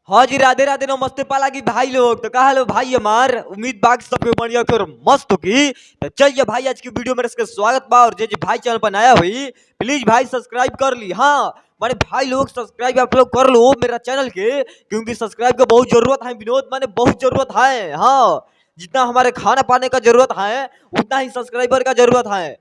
हाँ जी, राधे राधे नमस्ते पाला की भाई लोग। तो कहा लो भाई हमार उम्मीद बाग सबके बढ़िया फिर मस्त होगी। तो चलिए भाई आज की वीडियो में इसका स्वागत बा। और जे जे भाई चैनल पर नया हुई प्लीज भाई सब्सक्राइब कर ली। हाँ माने भाई लोग सब्सक्राइब आप लोग कर लो मेरा चैनल के, क्योंकि सब्सक्राइब का बहुत जरूरत है विनोद, माने बहुत जरूरत है। हाँ जितना हमारे खाना पाने का जरूरत है उतना ही सब्सक्राइबर का जरूरत है।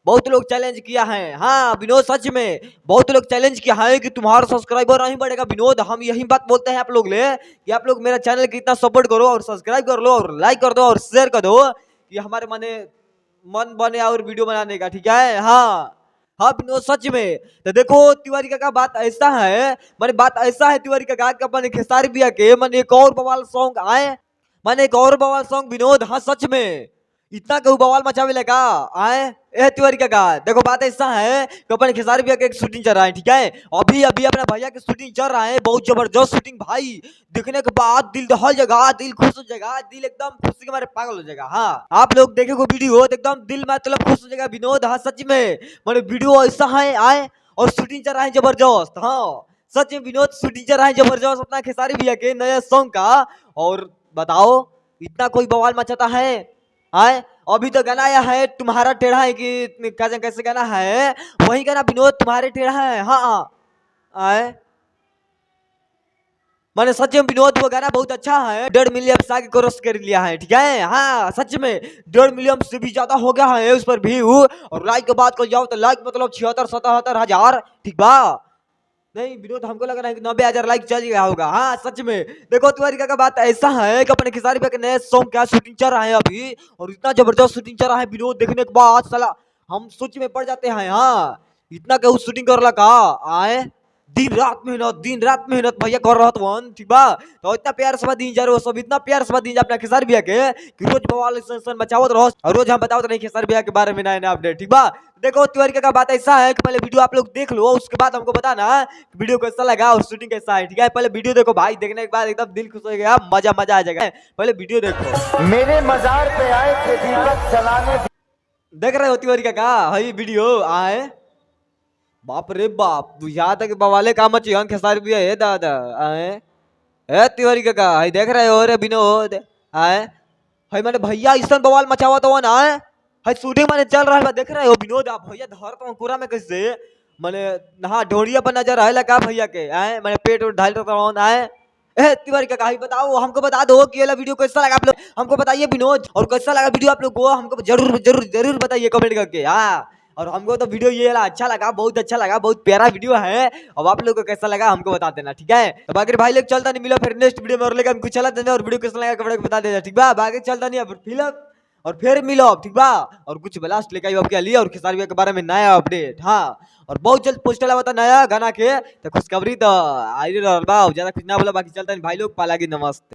बहुत लोग चैलेंज किया है, हाँ विनोद सच में बहुत लोग चैलेंज किया है कि तुम्हारा सब्सक्राइबर नहीं बढ़ेगा विनोद। हम यही बात बोलते हैं आप लोग ले कि आप लोग मेरा चैनल की इतना सपोर्ट करो और सब्सक्राइब कर लो और लाइक कर दो और शेयर कर दो कि हमारे मन बने और वीडियो बनाने का, ठीक है। हाँ विनोद सच में। तो देखो तिवारी का बात ऐसा है, मैंने बात ऐसा है तिवारी का अपन खेसारी भैया के मन एक और बवाल सॉन्ग आए, मैंने एक और बवाल सॉन्ग विनोद। हाँ सच में इतना कहूँ बवाल मचावे लगा आए ए तिवारी का देखो बात ऐसा है कि अपन खेसारी भैया के एक शूटिंग चल रहा है, ठीक है। अभी अभी अपने भैया की शूटिंग चल रहा है, बहुत जबरदस्त शूटिंग भाई। देखने के बाद दिल दहल जाएगा, दिल खुश हो जाएगा, दिल एकदम खुशी के मारे पागल हो जाएगा। हाँ आप लोग देखेंगे वीडियो तो एकदम दिल मतलब खुश हो जाएगा विनोद। हाँ सच में मैंने वीडियो ऐसा है आए और शूटिंग चल रहा है जबरदस्त। हाँ सच में विनोद शूटिंग चल रहा है जबरदस्त अपना खेसारी भैया के नए सॉन्ग का। और बताओ इतना कोई बवाल मचाता है आए। अभी तो गाना आया है तुम्हारा टेढ़ा है कि कैसे गाना है, वही गाना विनोद तुम्हारे टेढ़ा है। हाँ आए मैंने सच में विनोद वो गाना बहुत अच्छा है, 1.5 मिलियन से आगे क्रॉस कर लिया है, ठीक है। हाँ सच में 1.5 मिलियन से भी ज्यादा हो गया है उस पर व्यू। और लाइक की बात कर जाओ तो लाइक मतलब 76-77 हजार, ठीक बा। नहीं विनोद हमको लग रहा है कि 90,000 लाइक चल गया होगा। हाँ सच में देखो तिवारी का बात ऐसा है कि अपने खेसारी भैया के नए सॉन्ग क्या शूटिंग चल रहा है अभी, और इतना जबरदस्त शूटिंग चल रहा है विनोद। देखने के बाद साला हम सोच में पड़ जाते हैं। हाँ इतना कहूँ शूटिंग कर लगा आए, दिन रात मेहनत भैया कर रहा था, ठीक बा। तो इतना प्यार से दिन जा रहे हो सब, इतना प्यार से दिन जा अपना खेसारी भैया के कि रोज बवाल बचावत रहो और रोज हम बतावत नहीं खेसारी भैया के बारे में नया नया अपडेट, ठीक बा। देखो तिवारी का बात ऐसा है कि पहले वीडियो आप लोग देख लो, उसके बाद हमको बताना वीडियो कैसा लगा और शूटिंग कैसा है, ठीक है। पहले वीडियो देखो भाई, देखने के बाद एकदम दिल खुश हो गया, मजा आ जाएगा। पहले वीडियो देखो। मेरे मजार पे आए थे दीपक जलाने। देख रहे हो तिवारी का हई वीडियो आए, बाप रे बाप यहाँ तक बवाले काम चाहिए खेसारी भैया है दादा आए। ए तिवारी का हई देख रहे हो रे विनोद आए, हई मैंने भैया ऐसा बवाल मचावा तो ना है शूटिंग मैंने चल रहा है, देख रहे हो विनोद। आप भैया धर तो पूरा में कैसे मैंने नहा ढोड़िया पर नजर आए लगा भैया के आए, मैंने पेट और ढाल आए। ए तिवारी का बताओ, हमको बता दो कि ये वीडियो कैसा लगा आप लोग, हमको बताइए विनोद। और कैसा लगा वीडियो आप लोग को हमको जरूर जरूर जरूर बताइए कमेंट करके। हाँ और हमको तो वीडियो ये अच्छा लगा, बहुत अच्छा लगा, बहुत प्यारा वीडियो है। अब आप लोग को कैसा लगा हमको बता देना, ठीक है। तो बाकी भाई लोग चलता नहीं मिला फिर नेक्स्ट वीडियो में और लेकर हमको चला देना और वीडियो कैसा लगा कमेंट बता देना, ठीक बा। बाकी चलता नहीं फिलहाल और फिर मिलो, ठीक बा। और कुछ ब्लास्ट लेकर आई आपके लिए और खेसारी भैया के बारे में नया अपडेट। हाँ और बहुत जल्द पोस्टर आवा था नया गाना के, तो खुशखबरी तो आई रहा बा, ज्यादा कुछ ना बोला। बाकी चलता नहीं भाई लोग, पाला की नमस्ते।